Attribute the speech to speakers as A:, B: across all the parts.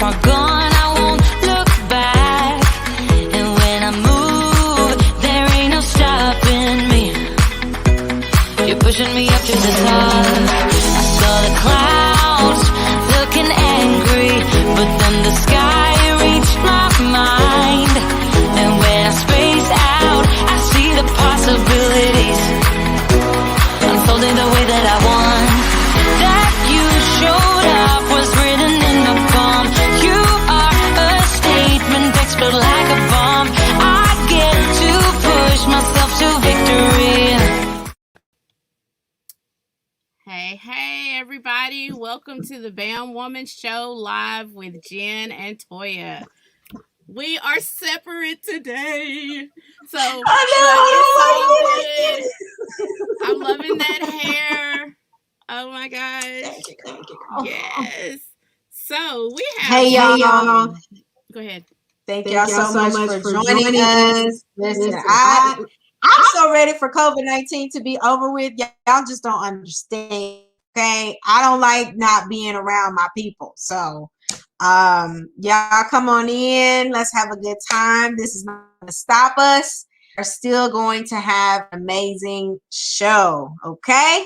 A: are gone, I won't look back. And when I move, there ain't no stopping me. You're pushing me up to the top. I saw the clouds looking angry, but then the sky reached my mind. And when I space out, I see the possibilities unfolding the way that I want. That you showed up was written in the palm. You are a statement, explode like a bomb. I get to push myself to victory.
B: Hey, everybody. Welcome to the BAM Woman Show live with Jen and Toyia. We are separate today. So, it's so good. I'm loving that hair. Oh my gosh. Yes. So, we have.
C: Hey, y'all.
B: Go ahead.
C: Thank y'all so much for joining us. Listen, I'm so ready for COVID-19 to be over with. Y'all just don't understand. Okay. I don't like not being around my people. So, y'all come on in. Let's have a good time. This is not going to stop us. We're still going to have an amazing show. Okay.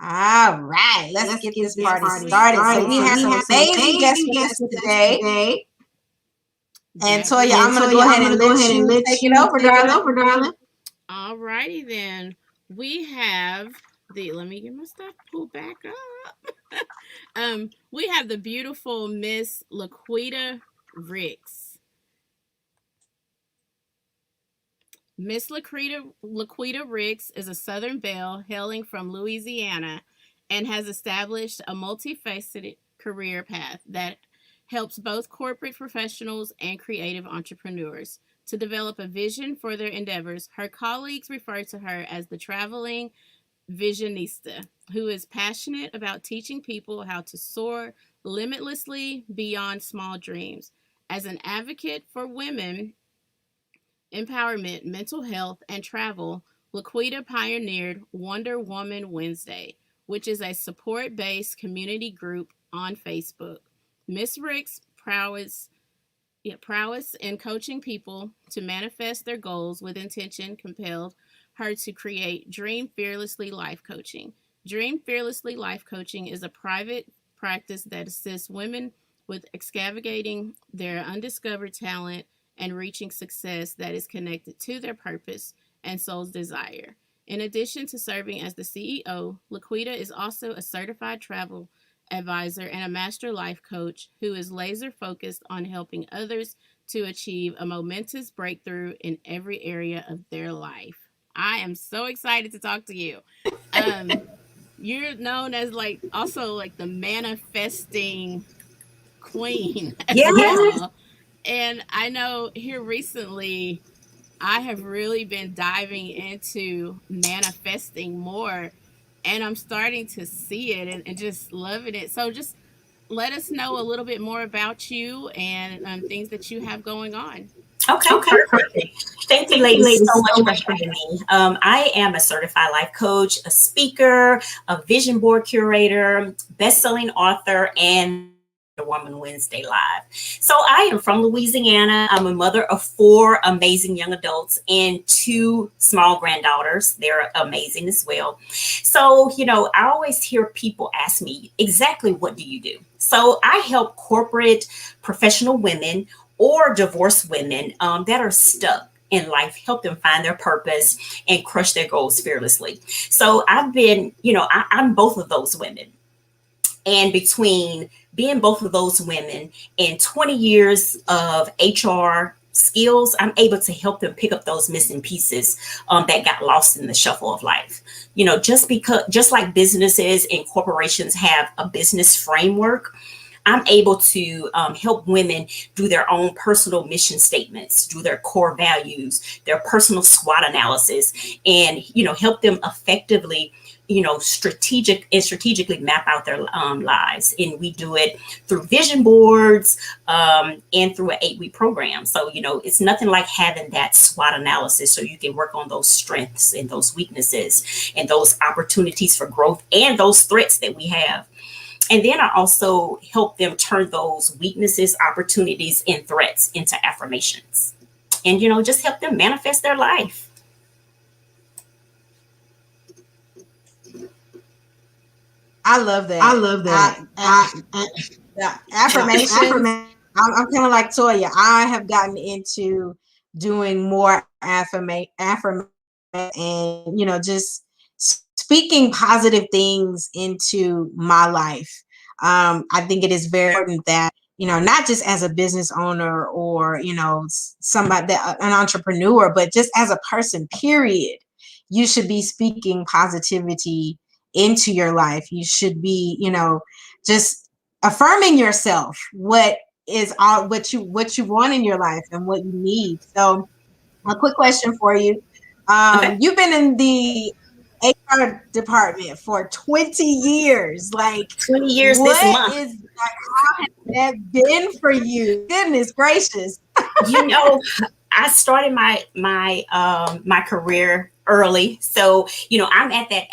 C: All right. Let's get this party started. So we have some amazing guests with us today. And Toyia, I'm going to go ahead and let you take it over, darling.
B: All righty then. We have let me get my stuff pulled back up. We have the beautiful Miss LaQueda Ricks. Miss LaQueda Ricks is a Southern belle hailing from Louisiana and has established a multifaceted career path that helps both corporate professionals and creative entrepreneurs to develop a vision for their endeavors. Her colleagues refer to her as the traveling visionista, who is passionate about teaching people how to soar limitlessly beyond small dreams. As an advocate for women empowerment, mental health, and travel, LaQueda pioneered Wonder Woman Wednesday, which is a support-based community group on Facebook. Miss Rick's prowess in coaching people to manifest their goals with intention compelled her to create Dream Fearlessly Life Coaching. Dream Fearlessly Life Coaching is a private practice that assists women with excavating their undiscovered talent and reaching success that is connected to their purpose and soul's desire. In addition to serving as the CEO, LaQueda is also a certified travel advisor and a master life coach who is laser focused on helping others to achieve a momentous breakthrough in every area of their life. I am so excited to talk to you. You're known as also the manifesting queen as well. And I know here recently I have really been diving into manifesting more, and I'm starting to see it and just loving it. So just let us know a little bit more about you and things that you have going on.
D: Okay, perfect. Thank you, ladies, so much for having me. I am a certified life coach, a speaker, a vision board curator, best-selling author, and Wonder Woman Wednesday Live. So I am from Louisiana. I'm a mother of 4 amazing young adults and 2 small granddaughters. They're amazing as well. So, I always hear people ask me, exactly what do you do? So I help corporate professional women or divorced women that are stuck in life, help them find their purpose and crush their goals fearlessly. So I've been, I'm both of those women. And between being both of those women and 20 years of HR skills, I'm able to help them pick up those missing pieces that got lost in the shuffle of life. Just like businesses and corporations have a business framework, I'm able to help women do their own personal mission statements, do their core values, their personal SWOT analysis, and, help them effectively, strategically map out their lives. And we do it through vision boards and through an 8-week program. So, it's nothing like having that SWOT analysis so you can work on those strengths and those weaknesses and those opportunities for growth and those threats that we have. And then I also help them turn those weaknesses, opportunities, and threats into affirmations. And, just help them manifest their life.
C: I love
E: I
C: that.
E: love that.
C: Yeah, affirmations. I'm kind of like Toyia. I have gotten into doing more affirmation and just speaking positive things into my life. I think it is very important that not just as a business owner or somebody that an entrepreneur, but just as a person. Period. You should be speaking positivity into your life. You should be, just affirming yourself what you want in your life and what you need. So a quick question for you.
D: Okay.
C: You've been in the HR department for 20 years. Like,
D: 20 years this
C: what
D: month.
C: is like, how has that been for you? Goodness gracious.
D: you know, I started my career early, so I'm at that.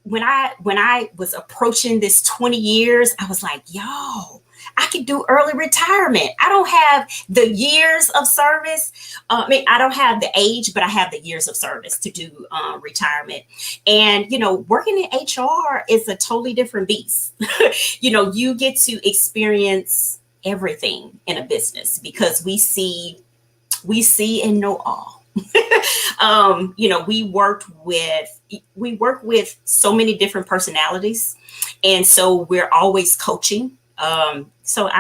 D: When I was approaching this 20 years, I was like, yo, I could do early retirement. I don't have the years of service. I don't have the age, but I have the years of service to do retirement. And working in HR is a totally different beast. You get to experience everything in a business because we see and know all. We work with so many different personalities, and so we're always coaching. So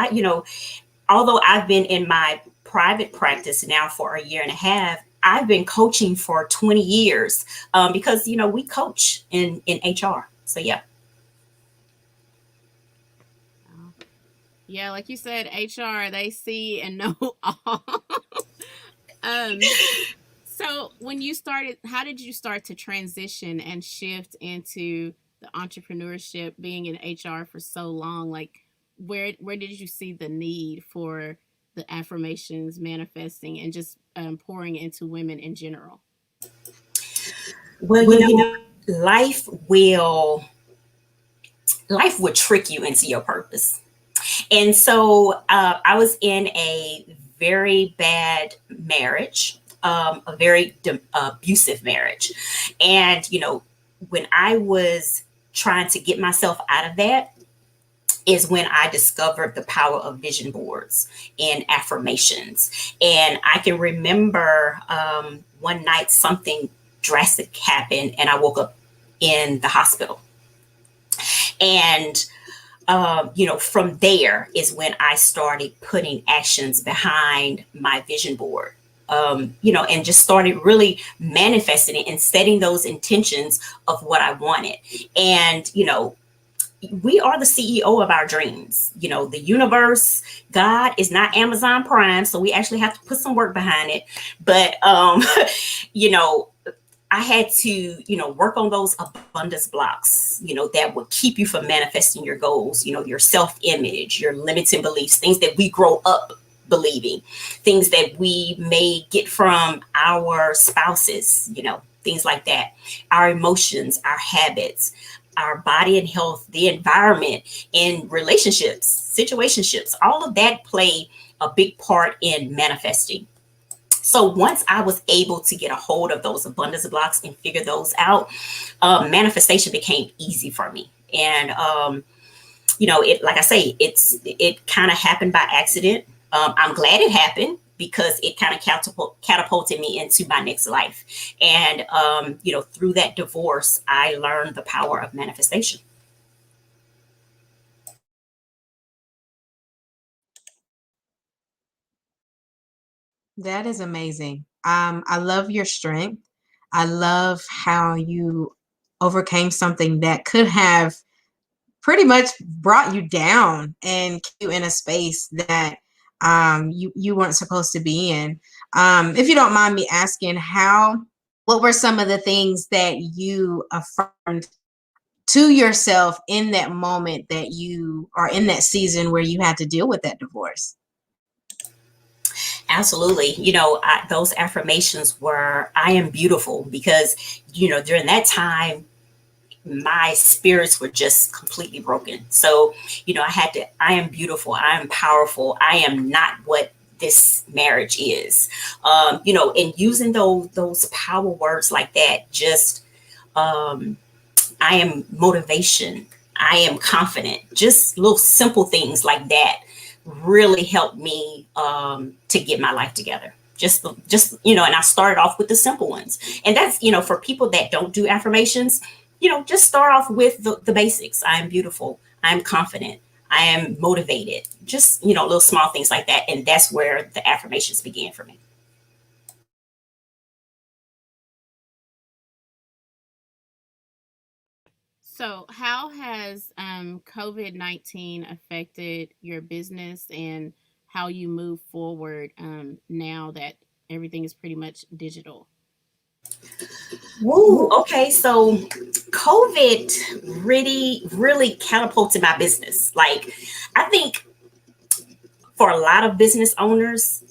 D: although I've been in my private practice now for a year and a half, I've been coaching for 20 years because we coach in HR. So yeah.
B: Yeah, like you said, HR, they see and know all. um, so when you started, how did you start to transition and shift into the entrepreneurship, being in HR for so long? Like, where did you see the need for the affirmations manifesting and just pouring into women in general?
D: Well, life will life will trick you into your purpose. And so I was in a very bad marriage, a very abusive marriage. And, when I was trying to get myself out of that, is when I discovered the power of vision boards and affirmations. And I can remember one night something drastic happened, and I woke up in the hospital. And from there is when I started putting actions behind my vision board. And just started really manifesting it and setting those intentions of what I wanted. And, we are the CEO of our dreams. The universe, God is not Amazon Prime, so we actually have to put some work behind it. But, I had to, work on those abundance blocks, that would keep you from manifesting your goals, your self-image, your limiting beliefs, things that we grow up believing, things that we may get from our spouses, things like that, our emotions, our habits, our body and health, the environment, and relationships, situationships, all of that play a big part in manifesting. So once I was able to get a hold of those abundance blocks and figure those out, manifestation became easy for me. And it, like I say, it kind of happened by accident. I'm glad it happened because it kind of catapulted me into my next life. And through that divorce, I learned the power of manifestation.
C: That is amazing. I love your strength. I love how you overcame something that could have pretty much brought you down and kept you in a space that you weren't supposed to be in. If you don't mind me asking, what were some of the things that you affirmed to yourself in that moment that you are in that season where you had to deal with that divorce?
D: Absolutely. Those affirmations were, I am beautiful, because, during that time, my spirits were just completely broken. So, I am beautiful. I am powerful. I am not what this marriage is. And using those power words like that, just, I am motivation. I am confident. Just little simple things like that really helped me to get my life together. And I started off with the simple ones. And that's, for people that don't do affirmations, just start off with the basics. I am beautiful. I am confident. I am motivated. Just, little small things like that. And that's where the affirmations began for me.
B: So, how has COVID-19 affected your business and how you move forward now that everything is pretty much digital?
D: Woo. Okay. So COVID really catapulted my business. Like, I think for a lot of business owners,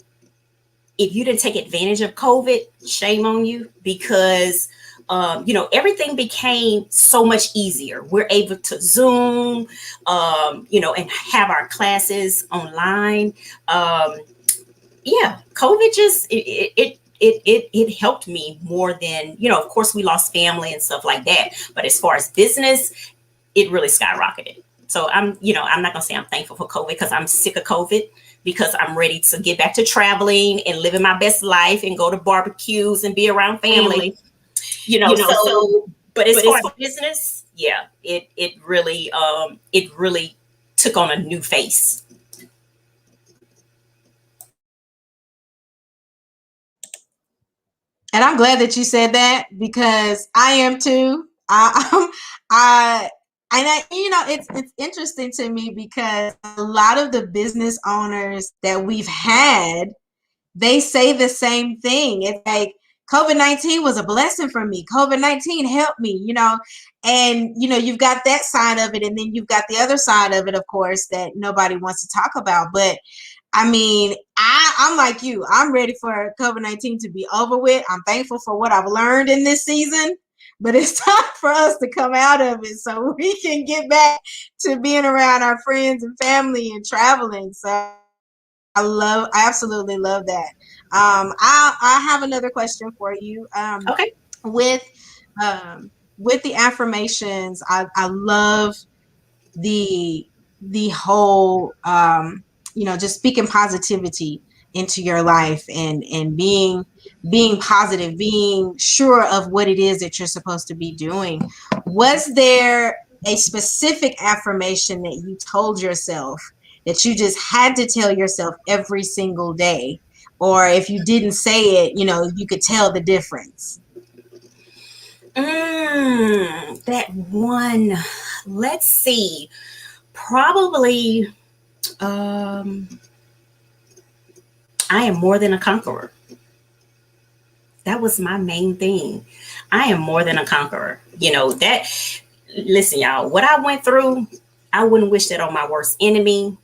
D: if you didn't take advantage of COVID, shame on you, because everything became so much easier. We're able to Zoom, and have our classes online. COVID just it helped me more than, of course we lost family and stuff like that. But as far as business, it really skyrocketed. So I'm not gonna say I'm thankful for COVID, because I'm sick of COVID, because I'm ready to get back to traveling and living my best life and go to barbecues and be around family. But as far as business, yeah, it really took on a new face.
C: And I'm glad that you said that, because I am too. I and it's interesting to me, because a lot of the business owners that we've had, they say the same thing. It's like, COVID-19 was a blessing for me. COVID-19 helped me, and you've got that side of it, and then you've got the other side of it, of course, that nobody wants to talk about. But I mean, I'm like you. I'm ready for COVID-19 to be over with. I'm thankful for what I've learned in this season, but it's time for us to come out of it so we can get back to being around our friends and family and traveling. So I absolutely love that. I have another question for you.
D: Okay.
C: With with the affirmations, I love the whole just speaking positivity into your life, and being positive, being sure of what it is that you're supposed to be doing. Was there a specific affirmation that you told yourself that you just had to tell yourself every single day, or if you didn't say it, you could tell the difference?
D: That one, let's see, probably, I am more than a conqueror. That was my main thing. I am more than a conqueror. Listen, y'all, what I went through, I wouldn't wish that on my worst enemy,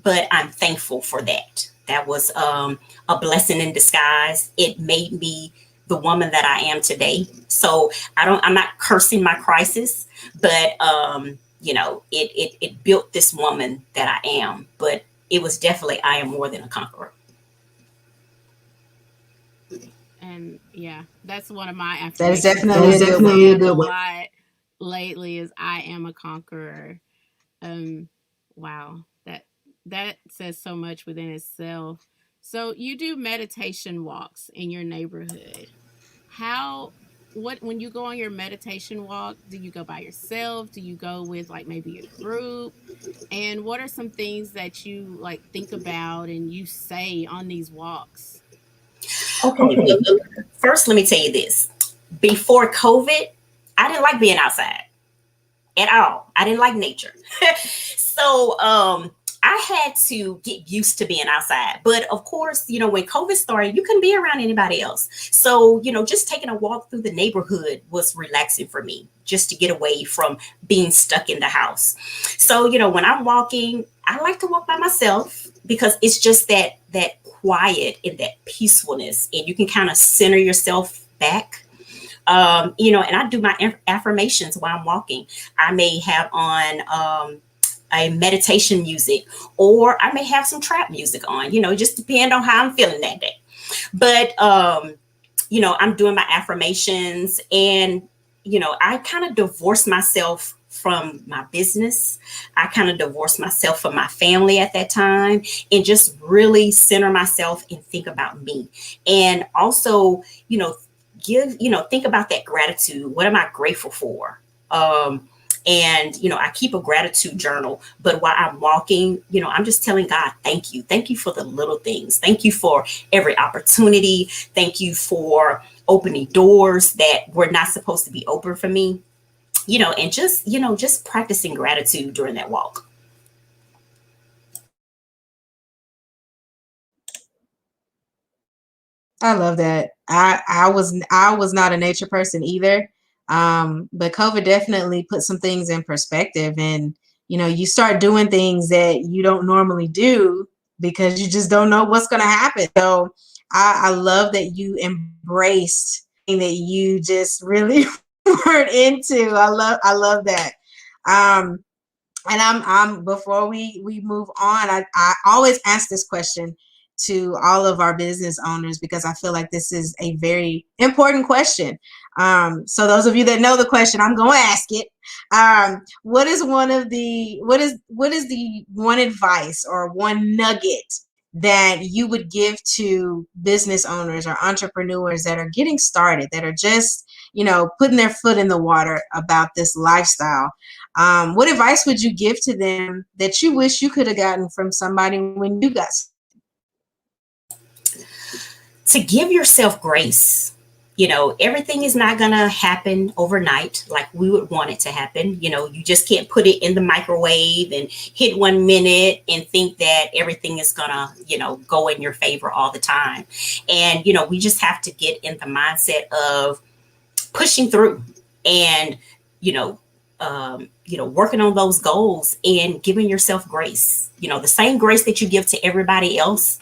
D: but I'm thankful for that. That was a blessing in disguise. It made me the woman that I am today. So I'm not cursing my crisis, but it built this woman that I am. But it was definitely, I am more than a conqueror.
B: And yeah, that's one of my
C: That is
B: affirmations.
C: definitely a good
B: A
C: one.
B: lot lately is I am a conqueror. Wow, that says so much within itself. So you do meditation walks in your neighborhood. How when you go on your meditation walk, do you go by yourself? Do you go with like maybe a group? And what are some things that you like think about and you say on these walks?
D: Okay. Look, first, let me tell you this. Before COVID, I didn't like being outside at all. I didn't like nature. So I had to get used to being outside. But of course, when COVID started, you couldn't be around anybody else. So, just taking a walk through the neighborhood was relaxing for me, just to get away from being stuck in the house. So, when I'm walking, I like to walk by myself, because it's just that quiet and that peacefulness, and you can kind of center yourself back. And I do my affirmations while I'm walking. I may have on a meditation music, or I may have some trap music on, just depend on how I'm feeling that day. But, I'm doing my affirmations, and, I kind of divorce myself from my business. I kind of divorce myself from my family at that time, and just really center myself and think about me. And also, think about that gratitude. What am I grateful for? And, I keep a gratitude journal, but while I'm walking, I'm just telling God, thank you. Thank you for the little things. Thank you for every opportunity. Thank you for opening doors that were not supposed to be open for me, and just practicing gratitude during that walk.
C: I love that. I was not a nature person either. But COVID definitely put some things in perspective, and you start doing things that you don't normally do because you just don't know what's going to happen. So I love that you embraced and that you just really weren't into. I love that. Um, and I'm before we move on, I always ask this question to all of our business owners because I feel like this is a very important question. So those of you that know the question, I'm going to ask it. What is the one advice or one nugget that you would give to business owners or entrepreneurs that are getting started, that are just, putting their foot in the water about this lifestyle? What advice would you give to them that you wish you could have gotten from somebody when you got started?
D: To give yourself grace. Everything is not going to happen overnight like we would want it to happen. You just can't put it in the microwave and hit 1 minute and think that everything is going to, go in your favor all the time. And, we just have to get in the mindset of pushing through and, working on those goals and giving yourself grace. The same grace that you give to everybody else,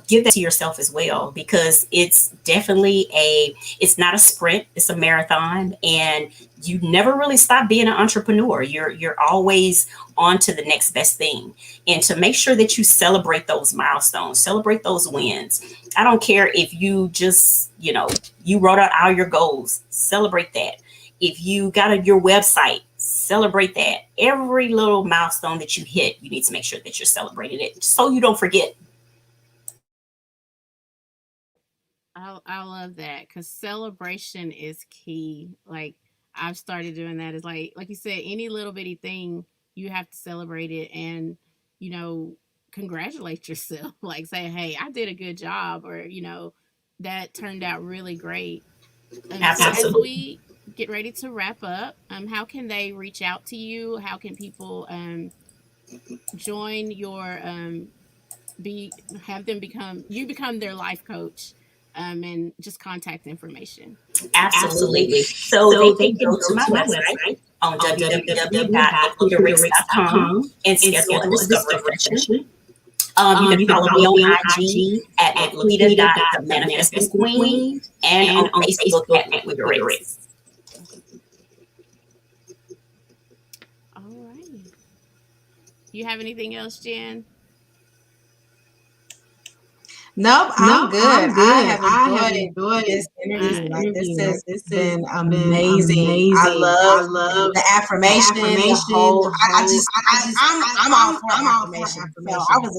D: give that to yourself as well, because it's definitely it's not a sprint, it's a marathon, and you never really stop being an entrepreneur. You're always on to the next best thing. And to make sure that you celebrate those milestones, celebrate those wins. I don't care if you just, you wrote out all your goals, celebrate that. If you got your website, celebrate that. Every little milestone that you hit, you need to make sure that you're celebrating it so you don't forget.
B: I love that because celebration is key. Like I've started doing that. Is like you said, any little bitty thing you have to celebrate it and congratulate yourself. Like say, hey, I did a good job, or that turned out really great. So as we get ready to wrap up, how can they reach out to you? How can people join your become their life coach? And just contact information.
D: Absolutely. So they can go to my website on www.LaQuedaRicks.com and schedule a discovery session. You can follow me on IG at LaQueda.theManifesting and on Facebook at LaQueda.
B: All right. You have anything else, Jen?
C: Nope, I'm good. I have enjoyed this interview. This has been amazing. I love the affirmation. The whole. I'm all for affirmation. So I was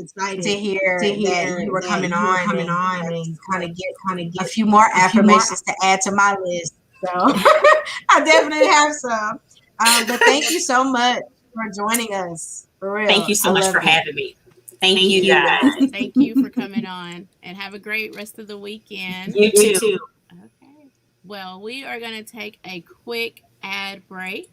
C: excited to hear that you were coming on and kind of get a few more affirmations to add to my list. So I definitely have some. But thank you so much for joining us. For real.
D: Thank you so much for having me. Thank you guys.
B: Thank you for coming on, and have a great rest of the weekend.
D: You too.
B: Okay. Well, we are going to take a quick ad break.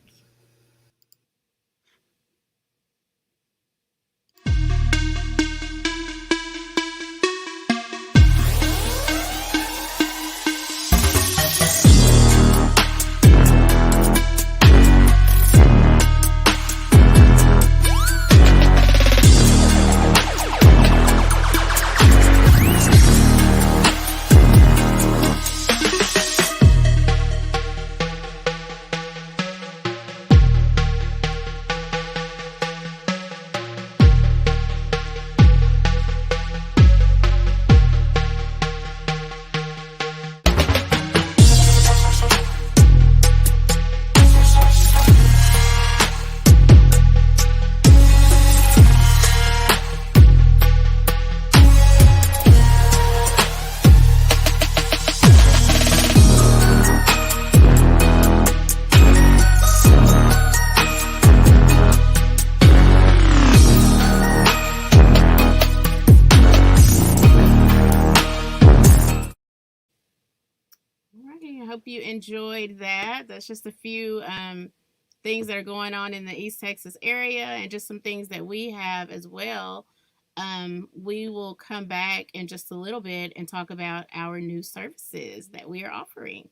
B: you enjoyed that. That's just a few things that are going on in the East Texas area and just some things that we have as well. We will come back in just a little bit and talk about our new services that we are offering.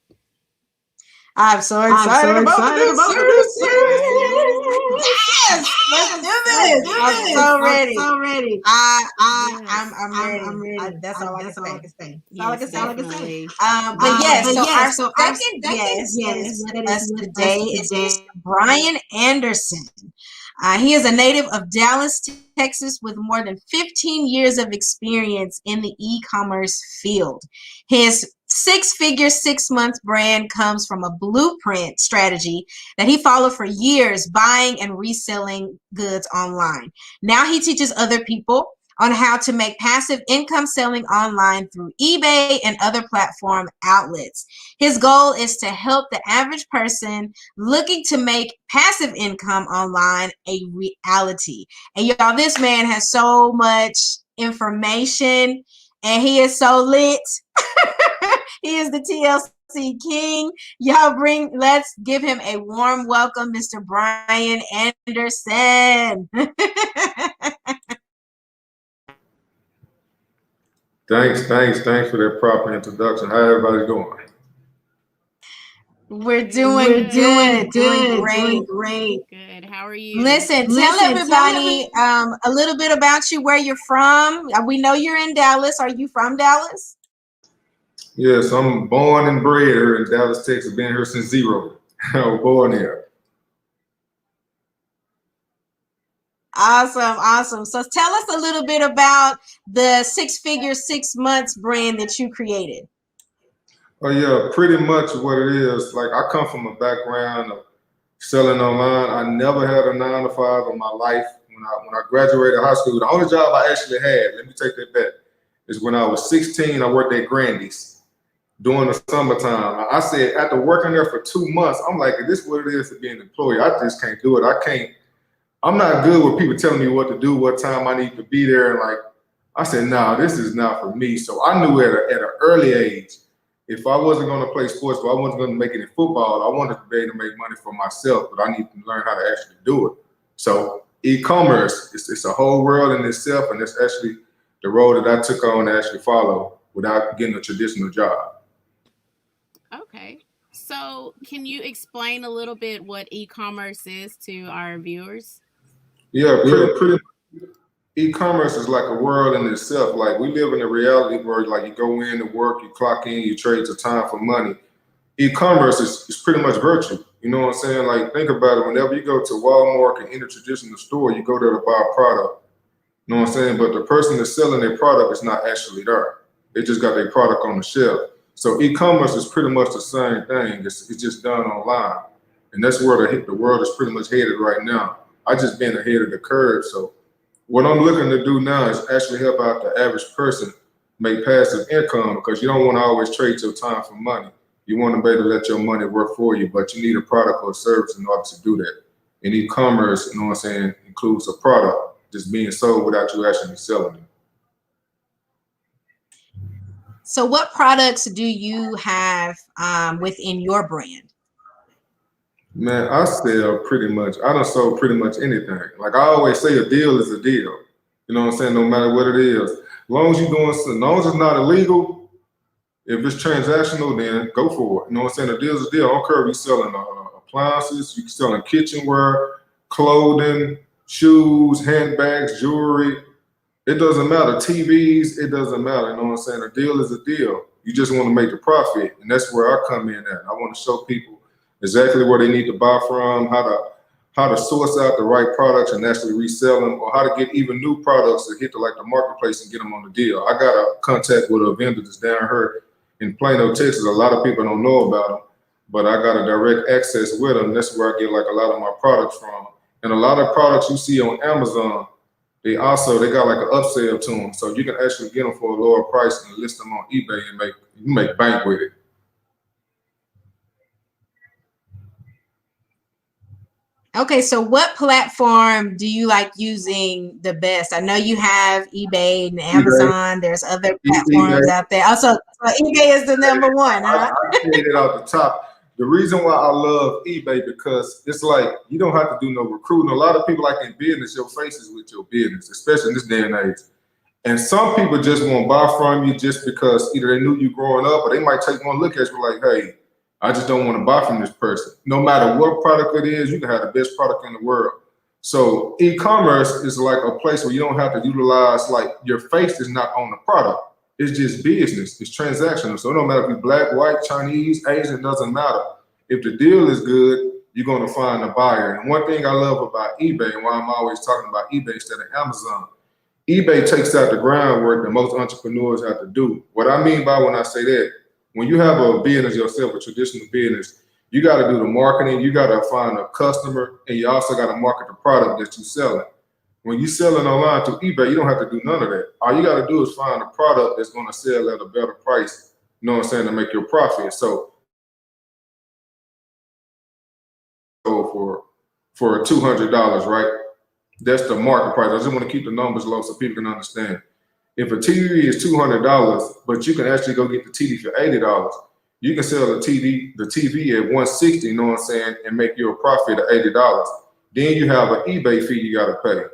C: I'm so excited about the new
B: I know.
C: services. Yes, let's do this. I'm so ready. I'm ready. That's all I can say. That's all I
B: Yes,
C: can say.
B: definitely.
C: But yes, so our second guest with us today is Mr. Bryan Anderson. He is a native of Dallas, Texas, with more than 15 years of experience in the e-commerce field. His six-figure, 6 month brand comes from a blueprint strategy that he followed for years, buying and reselling goods online. Now he teaches other people on how to make passive income selling online through eBay and other platform outlets. His goal is to help the average person looking to make passive income online a reality. And y'all, this man has so much information and he is so lit. He is the TLC king. Let's give him a warm welcome, Mr. Bryan Anderson.
E: Thanks for that proper introduction. How everybody doing?
C: We're doing good.
B: Great. Good. How are you?
C: Listen, tell everybody a little bit about you, where you're from. We know you're in Dallas. Are you from Dallas?
E: Yes, I'm born and bred here in Dallas, Texas. Been here since zero. I was born here.
C: Awesome. So tell us a little bit about the six-figure, 6 months brand that you created.
E: Oh yeah, pretty much what it is. Like I come from a background of selling online. I never had a 9 to 5 in my life. When I graduated high school, the only job I actually had, let me take that back, is when I was 16. I worked at Grandy's during the summertime. I said after working there for 2 months, I'm like, is this what it is to be an employee? I just can't do it. I'm not good with people telling me what to do, what time I need to be there. And like, I said, nah, this is not for me. So I knew at an early age, if I wasn't going to play sports, if I wasn't going to make it in football, I wanted to be able to make money for myself, but I need to learn how to actually do it. So e-commerce, it's a whole world in itself, and it's actually the road that I took on to actually follow without getting a traditional job.
B: Okay. So can you explain a little bit what e-commerce is to our viewers?
E: Yeah, pretty. E-commerce is like a world in itself. Like we live in a reality where like you go in to work, you clock in, you trade your time for money. E-commerce is pretty much virtual. You know what I'm saying? Like think about it. Whenever you go to Walmart and in a traditional store, you go there to buy a product. You know what I'm saying? But the person that's selling their product is not actually there. They just got their product on the shelf. So e-commerce is pretty much the same thing. It's just done online. And that's where the world is pretty much headed right now. I just been ahead of the curve. So what I'm looking to do now is actually help out the average person make passive income, because you don't want to always trade your time for money. You want to be able to let your money work for you, but you need a product or a service in order to do that. And e-commerce, you know what I'm saying, includes a product just being sold without you actually selling it.
C: So what products do you have within your brand?
E: Man, I sell pretty much, I done sold pretty much anything. Like I always say, a deal is a deal. You know what I'm saying? No matter what it is. As long as it's not illegal, if it's transactional, then go for it. You know what I'm saying? A deal is a deal. I don't care if you're selling appliances, you're selling kitchenware, clothing, shoes, handbags, jewelry. It doesn't matter. TVs, it doesn't matter. You know what I'm saying? A deal is a deal. You just want to make the profit. And that's where I come in at. I want to show people exactly where they need to buy from, how to source out the right products and actually resell them, or how to get even new products to hit the marketplace and get them on the deal. I got a contact with a vendor that's down here in Plano, Texas. A lot of people don't know about them, but I got a direct access with them. That's where I get a lot of my products from. And a lot of products you see on Amazon, they got an upsell to them. So you can actually get them for a lower price and list them on eBay and make bank with it.
C: Okay, so what platform do you like using the best? I know you have eBay and
E: eBay,
C: Amazon. There's other
E: eBay.
C: platforms out there. Also, so eBay is the number one, huh?
E: I said it off the top. The reason why I love eBay because it's like you don't have to do no recruiting. A lot of people like in business, your face is with your business, especially in this day and age. And some people just won't buy from you just because either they knew you growing up or they might take one look at you like, hey, I just don't want to buy from this person. No matter what product it is, you can have the best product in the world. So e-commerce is like a place where you don't have to utilize like your face is not on the product. It's just business. It's transactional. So it don't matter if you're black, white, Chinese, Asian, it doesn't matter. If the deal is good, you're going to find a buyer. And one thing I love about eBay and why I'm always talking about eBay instead of Amazon, eBay takes out the groundwork that most entrepreneurs have to do. What I mean by when I say that, when you have a business yourself, a traditional business, you got to do the marketing, you got to find a customer, and you also got to market the product that you're selling. When you're selling online through eBay, you don't have to do none of that. All you got to do is find a product that's going to sell at a better price, you know what I'm saying, to make your profit. So for $200, right? That's the market price. I just want to keep the numbers low so people can understand. If a TV is $200, but you can actually go get the TV for $80, you can sell the TV at 160, you know what I'm saying, and make you a profit of $80. Then you have an eBay fee you gotta pay.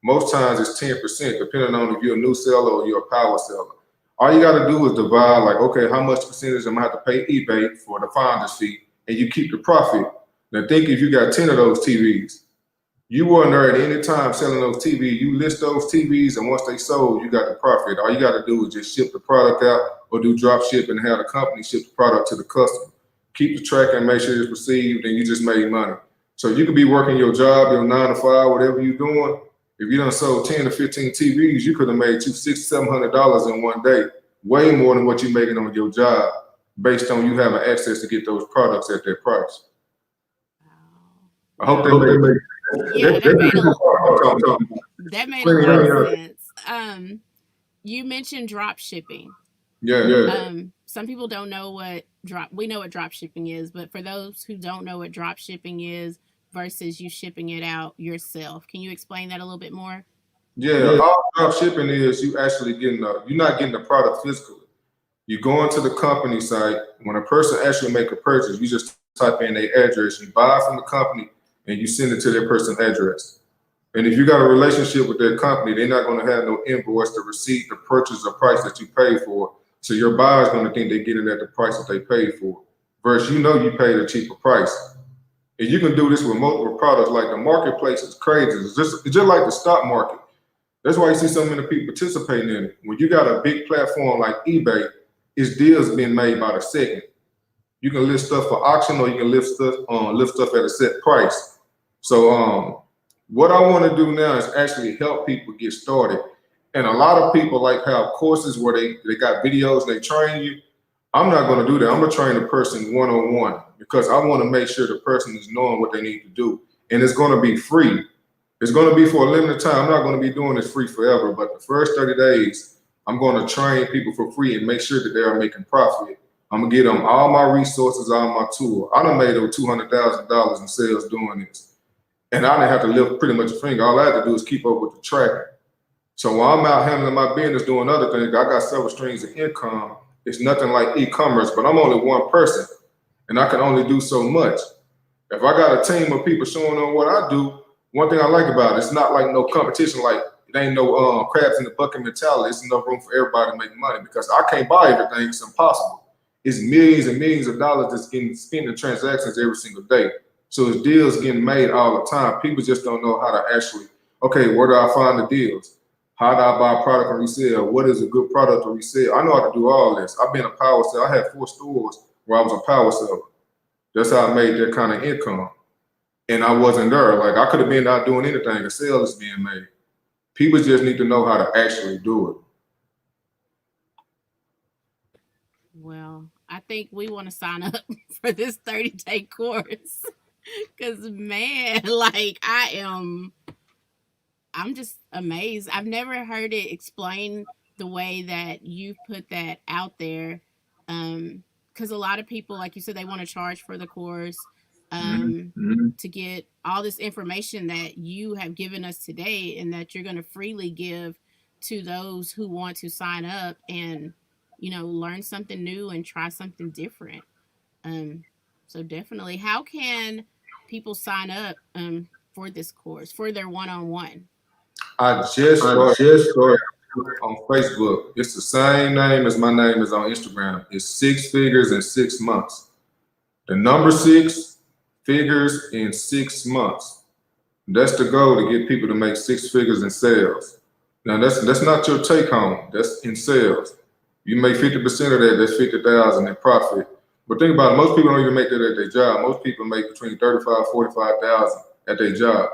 E: Most times it's 10%, depending on if you're a new seller or you're a power seller. All you gotta do is divide, like, okay, how much percentage I'm gonna have to pay eBay for the finder's fee, and you keep the profit. Now think if you got 10 of those TVs, you weren't there at any time selling those TVs. You list those TVs, and once they sold, you got the profit. All you got to do is just ship the product out or do drop ship and have the company ship the product to the customer. Keep the track and make sure it's received, and you just made money. So you could be working your job, your 9 to 5, whatever you're doing. If you done sold 10 to 15 TVs, you could have made you $600-700 in one day, way more than what you're making on your job, based on you having access to get those products at that price. I hope they make
B: Yeah, that made a lot of sense. You mentioned drop shipping.
E: Yeah.
B: Some people don't know what we know what drop shipping is, but for those who don't know what drop shipping is versus you shipping it out yourself, can you explain that a little bit more?
E: Yeah, all drop shipping is you actually you're not getting the product physically. You go into the company site. When a person actually make a purchase, you just type in their address, you buy from the company, and you send it to their person's address. And if you got a relationship with their company, they're not going to have no invoice, the receipt, the purchase, or price that you paid for. So your buyer's going to think they're getting at the price that they paid for. Versus you paid a cheaper price. And you can do this with multiple products. Like the marketplace is crazy. It's just like the stock market. That's why you see so many people participating in it. When you got a big platform like eBay, it's deals being made by the second. You can list stuff for auction, or you can lift stuff at a set price. So what I want to do now is actually help people get started. And a lot of people like have courses where they got videos, they train you. I'm not going to do that. I'm going to train a person one-on-one because I want to make sure the person is knowing what they need to do. And it's going to be free. It's going to be for a limited time. I'm not going to be doing this free forever, but the first 30 days, I'm going to train people for free and make sure that they are making profit. I'm going to get them all my resources, all my tools. I done made over $200,000 in sales doing this. And I didn't have to lift pretty much a finger. All I had to do is keep up with the tracking. So while I'm out handling my business, doing other things, I got several streams of income. It's nothing like e-commerce, but I'm only one person, and I can only do so much. If I got a team of people showing on what I do, one thing I like about it's not like no competition. Like it ain't no crabs in the bucket mentality. It's enough room for everybody to make money because I can't buy everything. It's impossible. It's millions and millions of dollars that's getting spent in transactions every single day. So it's deals getting made all the time. People just don't know how to actually, okay, where do I find the deals? How do I buy a product and resell? What is a good product to resell? I know how to do all this. I've been a power seller. I had 4 stores where I was a power seller. That's how I made that kind of income. And I wasn't there. Like I could have been out doing anything. A sale is being made. People just need to know how to actually do it.
B: Well, I think we want to sign up for this 30-day course. Cause man, like I'm just amazed. I've never heard it explained the way that you put that out there. Because a lot of people, like you said, they want to charge for the course. to get all this information that you have given us today and that you're going to freely give to those who want to sign up and, learn something new and try something different. So definitely, how can people sign up for this course, for their one-on-one?
E: I just started on Facebook. It's the same name as my name is on Instagram. It's 6 figures in 6 months. The number 6 figures in 6 months. That's the goal, to get people to make 6 figures in sales. Now that's not your take home. That's in sales. You make 50% of that, that's 50,000 in profit. But think about it, most people don't even make that at their job. Most people make between 35, 45,000 at their job.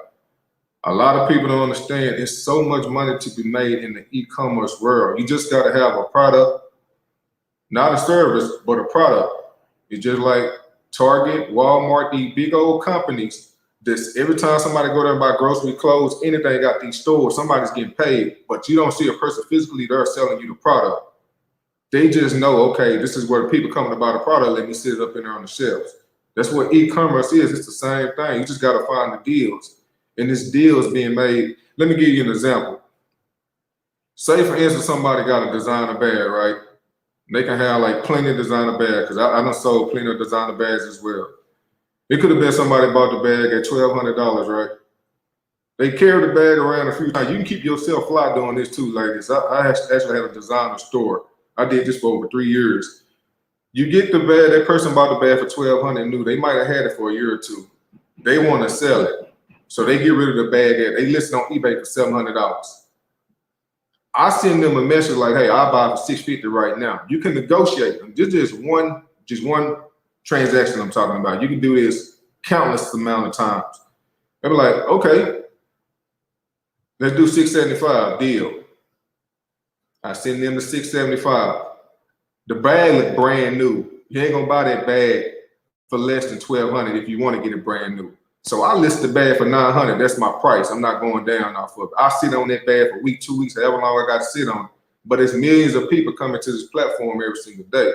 E: A lot of people don't understand it's so much money to be made in the e-commerce world. You just got to have a product, not a service, but a product. It's just like Target, Walmart, these big old companies. This every time somebody go there and buy grocery, clothes, anything, got these stores, somebody's getting paid, but you don't see a person physically there selling you the product. They just know, okay, this is where the people coming to buy the product. Let me sit it up in there on the shelves. That's what e-commerce is. It's the same thing. You just got to find the deals. And this deal is being made. Let me give you an example. Say, for instance, somebody got a designer bag, right? They can have like plenty of designer bags, because I done sold plenty of designer bags as well. It could have been somebody bought the bag at $1,200, right? They carry the bag around a few times. You can keep yourself fly doing this too, ladies. I actually had a designer store. I did this for over 3 years. You get the bag, that person bought the bag for $1,200 new. They might have had it for a year or two. They want to sell it. So they get rid of the bag. They list it on eBay for $700. I send them a message like, hey, I'll buy for $650 right now. You can negotiate them. This is just one transaction I'm talking about. You can do this countless amount of times. They'll be like, okay, let's do $675, deal. I send them the $675. The bag look brand new. You ain't gonna buy that bag for less than $1,200 if you want to get it brand new. So I list the bag for $900. That's my price. I'm not going down off of it. I sit on that bag for a week, 2 weeks, however long I got to sit on it. But it's millions of people coming to this platform every single day.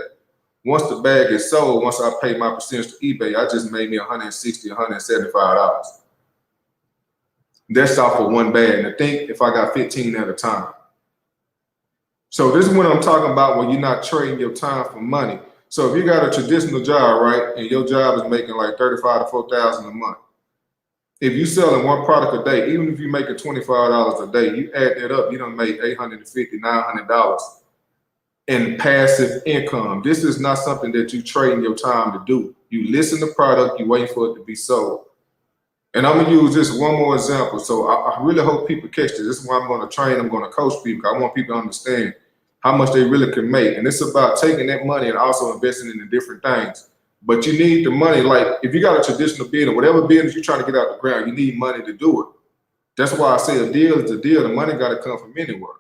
E: Once the bag is sold, once I pay my percentage to eBay, I just made me $160, $175. That's off of one bag. And think if I got 15 at a time. So this is what I'm talking about, when you're not trading your time for money. So if you got a traditional job, right, and your job is making like $35,000 to $4,000 a month, if you selling one product a day, even if you making $25 a day, you add that up, you don't make $850, $900 in passive income. This is not something that you trading your time to do. You listen to product, you wait for it to be sold. And I'm gonna use this one more example. So I really hope people catch this. This is why I'm gonna train, I'm gonna coach people. I want people to understand how much they really can make. And it's about taking that money and also investing in the different things. But you need the money. Like if you got a traditional business, whatever business you're trying to get out the ground, you need money to do it. That's why I say a deal is a deal. The money got to come from anywhere.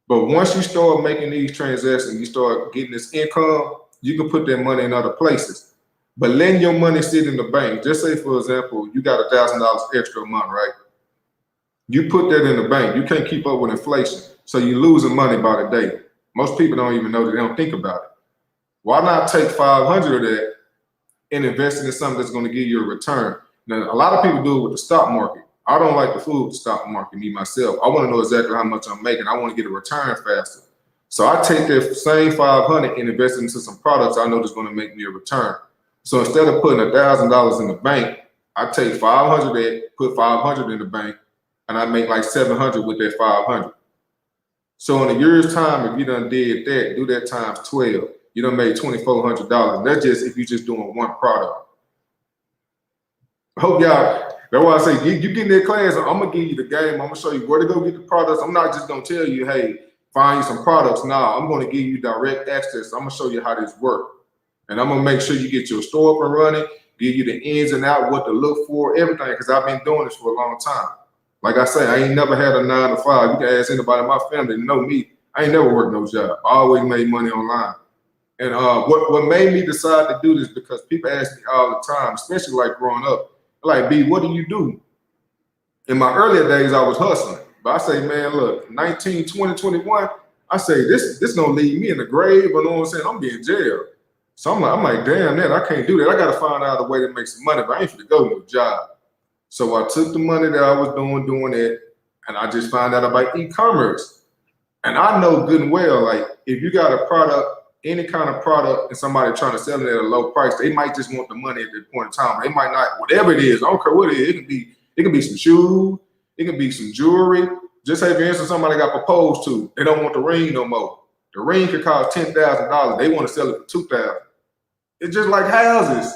E: But once you start making these transactions, you start getting this income, you can put that money in other places. But letting your money sit in the bank, just say, for example, you got $1,000 extra a month, right? You put that in the bank. You can't keep up with inflation. So you're losing money by the day. Most people don't even know that. They don't think about it. Why not take 500 of that and invest in something that's going to give you a return? Now, a lot of people do it with the stock market. I don't like to fool with the stock market, me myself. I want to know exactly how much I'm making. I want to get a return faster. So I take that same 500 and invest into some products I know that's going to make me a return. So instead of putting $1,000 in the bank, I take 500 of that, put 500 in the bank, and I make like 700 with that 500. So in a year's time, if you done did that, do that times 12, you done made $2,400. That's just if you're just doing one product. I hope y'all, that's why I say, you get in that class, I'm gonna give you the game. I'm gonna show you where to go get the products. I'm not just gonna tell you, hey, find you some products. Nah, I'm gonna give you direct access. I'm gonna show you how this works. And I'm gonna make sure you get your store up and running, give you the ins and out, what to look for, everything, because I've been doing this for a long time. Like I say, I ain't never had a 9 to 5. You can ask anybody in my family to know me. I ain't never worked no job. I always made money online. And what made me decide to do this, because people ask me all the time, especially like growing up, like, B, what do you do? In my earlier days, I was hustling. But I say, man, look, 19, 20, 21, I say, this gonna leave me in the grave, but you know what I'm saying? I'm being jailed. So I'm like, damn, that I can't do that. I got to find out a way to make some money, but I ain't finna go to a job. So I took the money that I was doing it, and I just found out about e-commerce. And I know good and well, like if you got a product, any kind of product, and somebody trying to sell it at a low price, they might just want the money at that point in time. They might not, whatever it is, I don't care what it is. It can be some shoes, it can be some jewelry. Just say for instance, somebody got proposed to, they don't want the ring no more. The ring could cost $10,000. They want to sell it for $2,000. It's just like houses.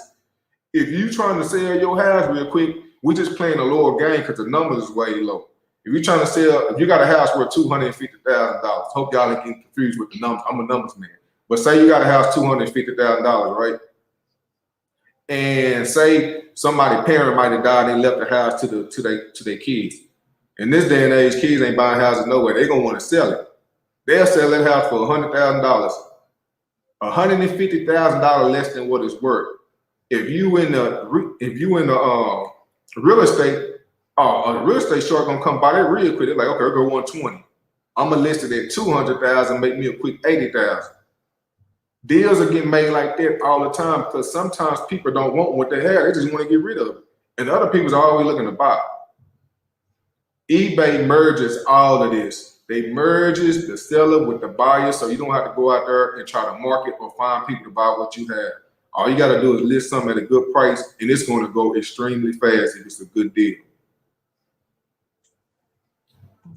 E: If you trying to sell your house real quick, we just playing a lower game because the numbers is way low. If you're trying to sell, if you got a house worth $250,000, hope y'all ain't getting confused with the numbers. I'm a numbers man. But say you got a house $250,000, right? And say somebody parent might have died and they left the house to their kids. In this day and age, kids ain't buying houses nowhere. They're gonna want to sell it. They'll sell that house for $100,000, $150,000 less than what it's worth. If you in the real estate, a real estate shark gonna come buy that real quick. They're like, okay, I'll go 120. I'm gonna list it at 200,000, make me a quick 80,000. Deals are getting made like that all the time because sometimes people don't want what they have; they just want to get rid of it, and other people's always looking to buy. eBay merges all of this. They merges the seller with the buyer, so you don't have to go out there and try to market or find people to buy what you have. All you got to do is list something at a good price, and it's going to go extremely fast if it's a good deal.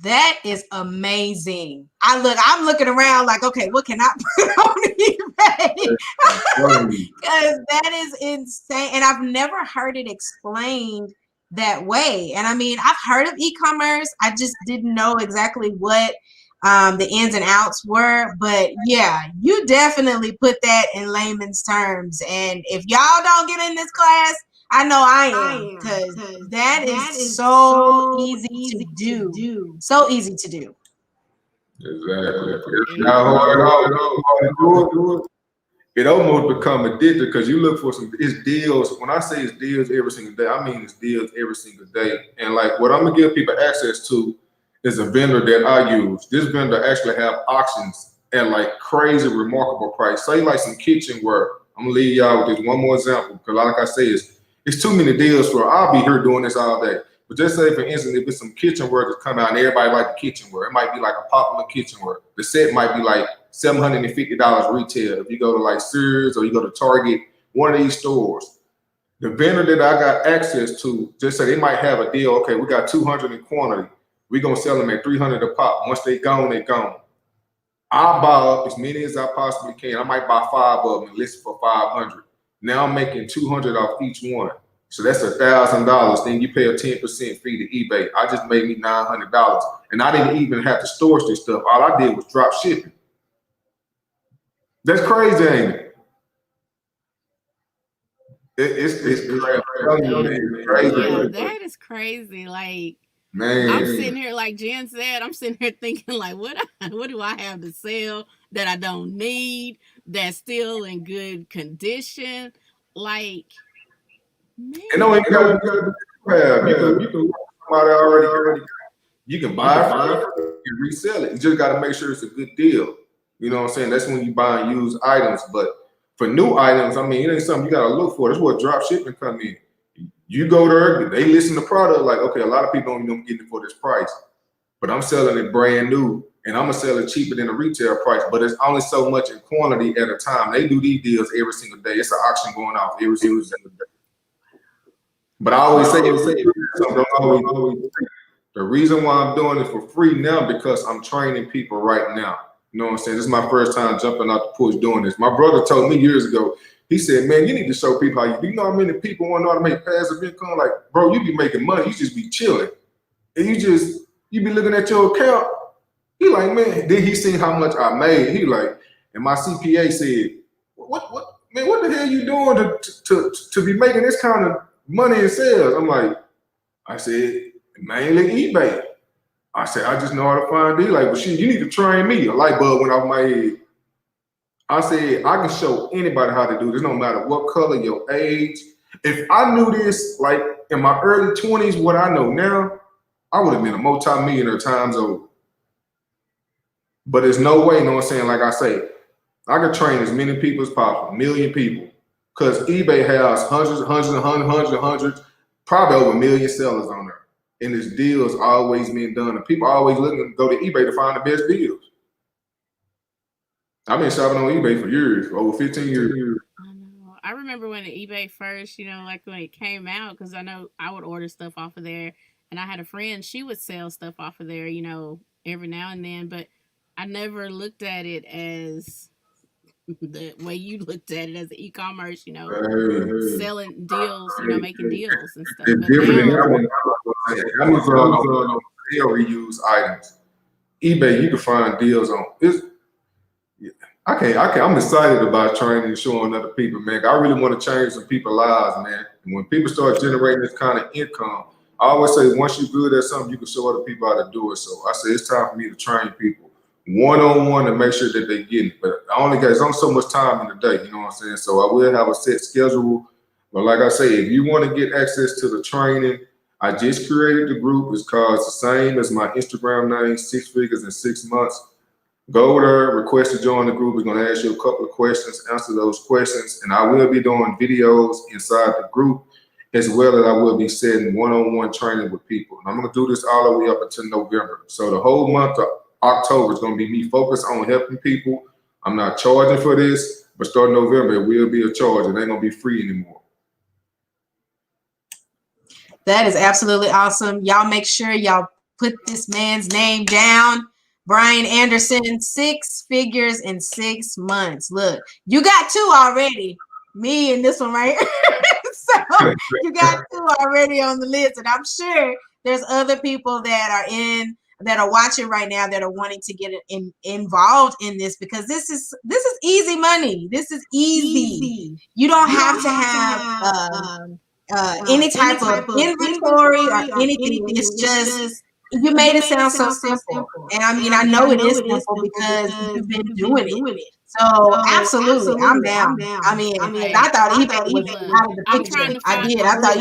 C: That is amazing. I'm looking around like, okay, what can I put on eBay? Because that is insane. And I've never heard it explained that way. And I mean, I've heard of e-commerce. I just didn't know exactly what the ins and outs were. But yeah, you definitely put that in layman's terms. And if y'all don't get in this class, I know I am, because that is so easy to do. So easy to do.
E: Exactly. It almost become addictive because you look for it's deals. When I say it's deals every single day, I mean it's deals every single day. And like what I'm gonna give people access to is a vendor that I use. This vendor actually have auctions at like crazy, remarkable price. Say like some kitchenware. I'm gonna leave y'all with this one more example because like I say, it's too many deals for I'll be here doing this all day. But just say, for instance, if it's some kitchenware that's come out and everybody like the kitchenware, it might be like a popular kitchenware. The set might be like $750 retail. If you go to like Sears or you go to Target, one of these stores, the vendor that I got access to, just say they might have a deal. Okay, we got 200 in quantity. We're gonna sell them at 300 a pop. Once they gone, they gone. I'll buy up as many as I possibly can. I might buy 5 of them and list it for 500. Now I'm making 200 off each one. So that's $1,000. Then you pay a 10% fee to eBay. I just made me $900. And I didn't even have to store this stuff. All I did was drop shipping. That's crazy, ain't it? It's crazy.
B: Yeah, that is crazy. Like,
E: man,
B: I'm sitting here, like Jen said, I'm sitting here thinking, like, what do I have to sell that I don't need, that's still in good condition? Like, man.
E: And no, you can somebody already. You can buy it from it and resell it. You just got to make sure it's a good deal. You know what I'm saying? That's when you buy and use items. But for new items, I mean, it ain't something you got to look for. That's where drop shipping come in. You go there, they listen to product like, okay, a lot of people don't even get it for this price, but I'm selling it brand new and I'm gonna sell it cheaper than the retail price. But it's only so much in quantity at a time. They do these deals every single day. It's an auction going off every single day. But I always say, the reason why I'm doing it for free now because I'm training people right now. You know what I'm saying? This is my first time jumping out the porch doing this. My brother told me years ago, he said, man, you need to show people how you do. You know how many people want to know how to make passive income? Like, bro, you be making money. You just be chilling. And you be looking at your account. He like, man, then he seen how much I made. He like, and my CPA said, what the hell you doing to be making this kind of money in sales? I'm like, I said, mainly eBay. I said, I just know how to find deals. Like, well, shit, you need to train me. A light bulb went off my head. I said, I can show anybody how to do this, no matter what color, your age. If I knew this, like in my early 20s, what I know now, I would have been a multi-millionaire times over. But there's no way, you know what I'm saying? Like I say, I can train as many people as possible, 1,000,000 people. Because eBay has hundreds, probably over 1,000,000 sellers on there. And this deal's always being done. And people are always looking to go to eBay to find the best deals. I've been shopping on eBay for years, for over 15 years.
B: I know. I remember when the eBay first, like when it came out, because I know I would order stuff off of there, and I had a friend, she would sell stuff off of there, every now and then, but I never looked at it as the way you looked at it as an e-commerce, selling deals, making deals and stuff.
E: It's
B: But
E: different than
B: now,
E: Amazon on sale reuse items. eBay, you can find deals on. I'm excited about training and showing other people, man. I really want to change some people's lives, man. And when people start generating this kind of income, I always say once you're good at something, you can show other people how to do it. So I say it's time for me to train people one-on-one to make sure that they get it. But there's only so much time in the day, you know what I'm saying? So I will have a set schedule. But like I say, if you want to get access to the training, I just created the group. It's called the same as my Instagram name, 6 Figures in 6 Months. Go there, request to join the group. We're going to ask you a couple of questions, answer those questions, and I will be doing videos inside the group, as well as I will be setting one-on-one training with people. And I'm going to do this all the way up until November. So the whole month of October is going to be me focused on helping people. I'm not charging for this, but starting November, it will be a charge. It ain't going to be free anymore.
C: That is absolutely awesome. Y'all make sure y'all put this man's name down. Bryan Anderson, 6 Figures in 6 Months. Look, you got 2 already. Me and this one right here. So you got 2 already on the list. And I'm sure there's other people that are watching right now that are wanting to get involved in this, because this is easy money. This is easy. You don't have to have any type of inventory or anything. It's just, you made it sound so simple. And I mean, I know it is simple because you've been doing it. So absolutely, I'm down. I mean, I thought eBay was out of the picture. I did. I thought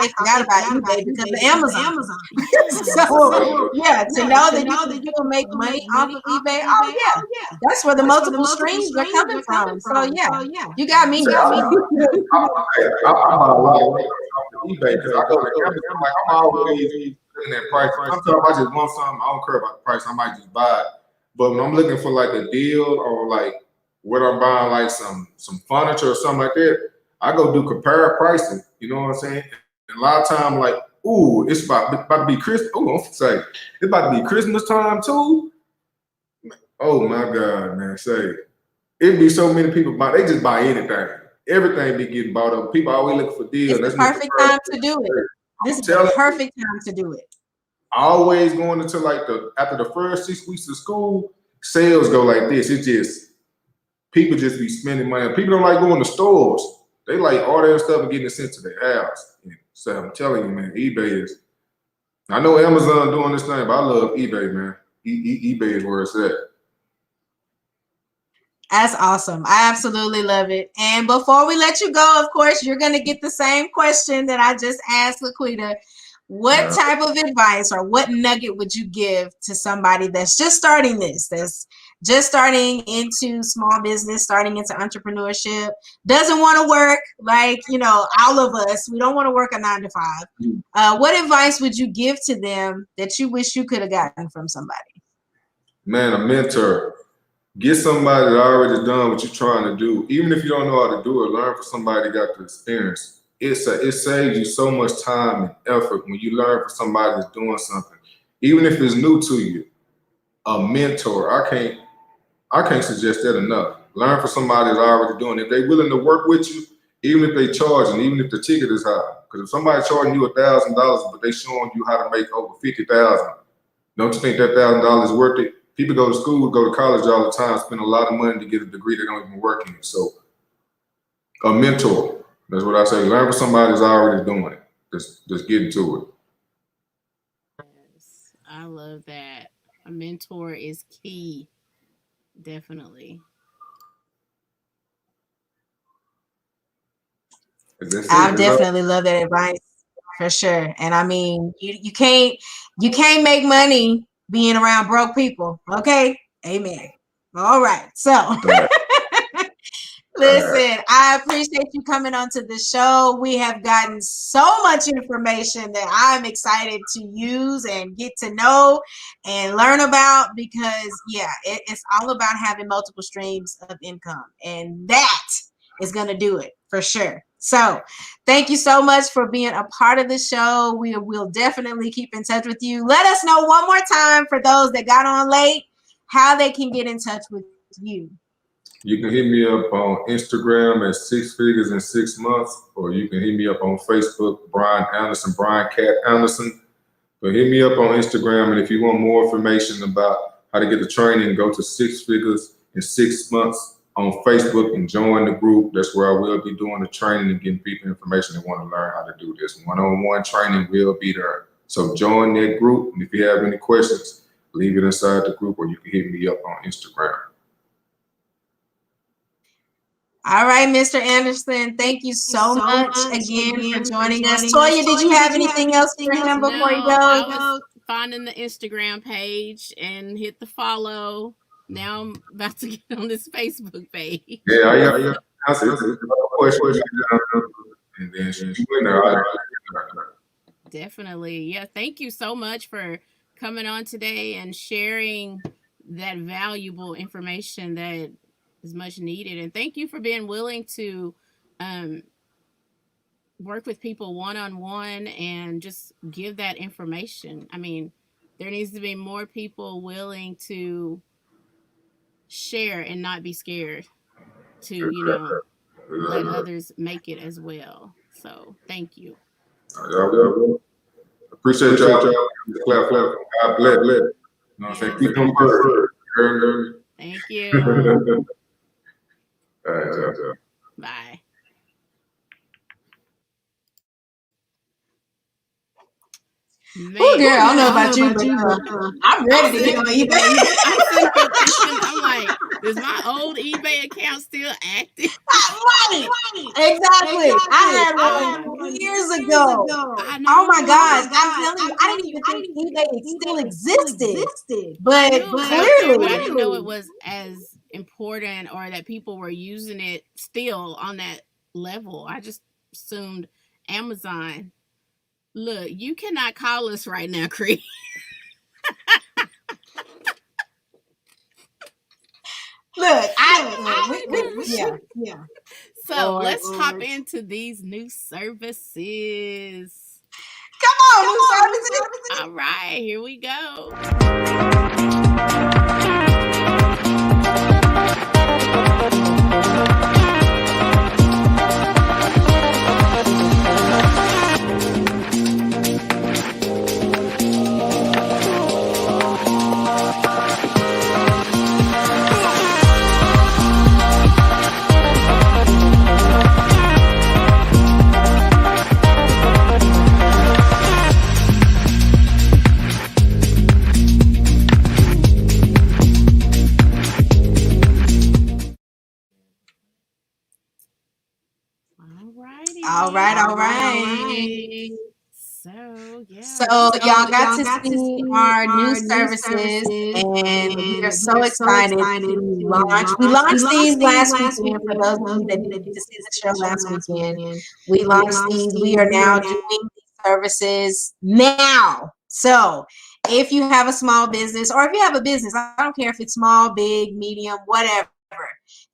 C: they forgot about eBay because of Amazon. So yeah, to know that you can make money off of eBay, oh yeah, that's where the multiple streams are coming from. So yeah, you got me.
E: I bought a lot of eBay because I go to Amazon. I'm always looking at price. Sometimes I just want something. I don't care about the price. I might just buy it. But when I'm looking for like a deal or like where I'm buying like some furniture or something like that, I go do comparative pricing. You know what I'm saying? And a lot of time, like, ooh, it's about to be Christmas. Ooh, I'm say it's about to be Christmas time too. Oh my God, man! Say it'd be so many people buy. They just buy anything. Everything be getting bought up. People always looking for deals.
C: It's the perfect time to do it. This is the perfect time to do it.
E: Always going into like after the first 6 weeks of school, sales go like this. It's just people just be spending money. People don't like going to stores. They like ordering stuff and getting it sent to their house. So I'm telling you, man, eBay is. I know Amazon doing this thing, but I love eBay, man. eBay is where it's at.
C: That's awesome. I absolutely love it. And before we let you go, of course, you're going to get the same question that I just asked LaQueda. What type of advice or what nugget would you give to somebody that's just starting that's just starting into small business, starting into entrepreneurship, doesn't want to work like, all of us, we don't want to work a 9 to 5. What advice would you give to them that you wish you could have gotten from somebody?
E: Man, a mentor. Get somebody that already done what you're trying to do. Even if you don't know how to do it, learn from somebody that got the experience. It saves you so much time and effort when you learn from somebody that's doing something. Even if it's new to you, a mentor. I can't suggest that enough. Learn from somebody that's already doing it. If they're willing to work with you, even if they charge and even if the ticket is high. Because if somebody's charging you $1,000, but they showing you how to make over $50,000, don't you think that $1,000 is worth it? People go to school, go to college all the time, spend a lot of money to get a degree they don't even work in. So a mentor, that's what I say. Learn from somebody that's already doing it. Just get into it.
B: Yes, I love that. A mentor is key. Definitely.
C: I definitely love that advice for sure. And I mean, you can't make money being around broke people. Okay. Amen. All right. So listen, I appreciate you coming onto the show. We have gotten so much information that I'm excited to use and get to know and learn about because, yeah, it's all about having multiple streams of income. And that is going to do it for sure. So thank you so much for being a part of the show. We will definitely keep in touch with you. Let us know one more time for those that got on late how they can get in touch with you.
E: You can hit me up on Instagram at 6 Figures in 6 Months, or you can hit me up on Facebook, Bryan Anderson, Bryan Cat Anderson. But hit me up on Instagram, and if you want more information about how to get the training, go to 6 Figures in 6 Months on Facebook and join the group. That's where I will be doing the training and getting people information that want to learn how to do this. One-on-one training will be there. So join that group, and if you have any questions, leave it inside the group, or you can hit me up on Instagram.
C: All right, Mr. Anderson, thank you so much again for joining us. Toyia, did you have anything else for him before you go?
B: I was finding the Instagram page and hit the follow. Now I'm about to get on this Facebook page.
E: Yeah, I answer questions, and then she went there.
B: Definitely. Yeah, thank you so much for coming on today and sharing that valuable information that is much needed. And thank you for being willing to work with people one-on-one and just give that information. I mean, there needs to be more people willing to share and not be scared to, you know, let others make it as well. So thank you.
E: Appreciate y'all. Clap. God bless. You know what I'm saying? Keep them first.
B: Thank you.
E: All right.
B: Bye.
C: Oh, girl, I don't know about you, but I'm ready to get on eBay.
B: I'm like, is my old eBay account still active?
C: Right. Exactly. I had one years ago. Oh my gosh. I'm telling you, I didn't even think eBay still existed. But clearly.
B: I didn't know it was as important or that people were using it still on that level. I just assumed Amazon. Look, you cannot call us right now, Cree.
C: Look, yeah.
B: So let's hop into these new services.
C: Come on, new services.
B: All right, here we go.
C: All right. So y'all got to see our new services, and we are so excited to launch. We launched these last weekend. For those of you that didn't get to see the show last weekend, we launched these. We are now doing these services now. So if you have a small business, or if you have a business, I don't care if it's small, big, medium, whatever.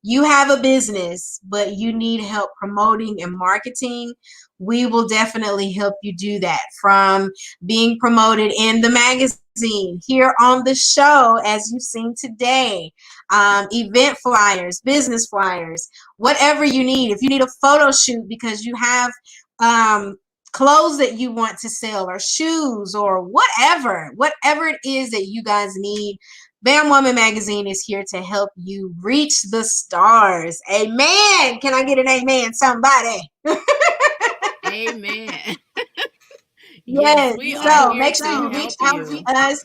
C: You have a business, but you need help promoting and marketing, we will definitely help you do that, from being promoted in the magazine, here on the show, as you've seen today, event flyers, business flyers, whatever you need. If you need a photo shoot because you have clothes that you want to sell, or shoes, or whatever it is that you guys need, Bam Woman Magazine is here to help you reach the stars. Amen. Can I get an amen, somebody?
B: Amen.
C: Yes. So make sure you reach out to us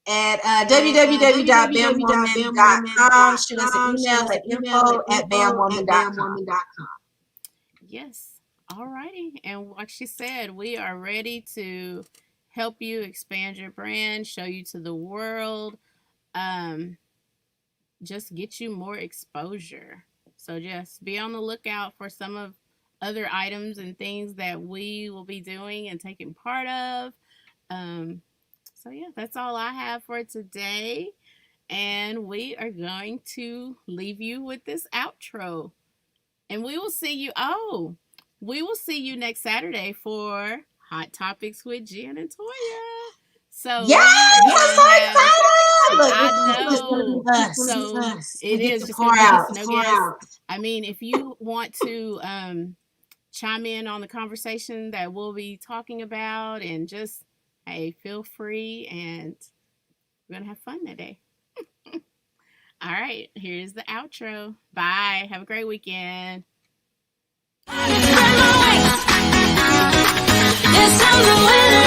C: at www.bamwoman.com. Shoot us an email at info@bamwoman.com.
B: Yes. All righty. And like she said, we are ready to help you expand your brand, show you to the world. just get you more exposure. So just be on the lookout for some of other items and things that we will be doing and taking part of. So yeah, that's all I have for today. And we are going to leave you with this outro. And we will see you. Oh, we will see you next Saturday for Hot Topics with Jen and Toyia. So
C: Yeah, I'm so excited. Look,
B: I
C: it's gonna be
B: know.
C: us.
B: So
C: Us.
B: it
C: We get
B: is
C: to
B: just
C: pour
B: gonna be
C: out.
B: just no
C: Pour
B: guests.
C: out.
B: I mean, if you want to chime in on the conversation that we'll be talking about, and just hey, feel free, and we're gonna have fun that day. All right, here's the outro. Bye. Have a great weekend.
A: Yes, I'm the winner.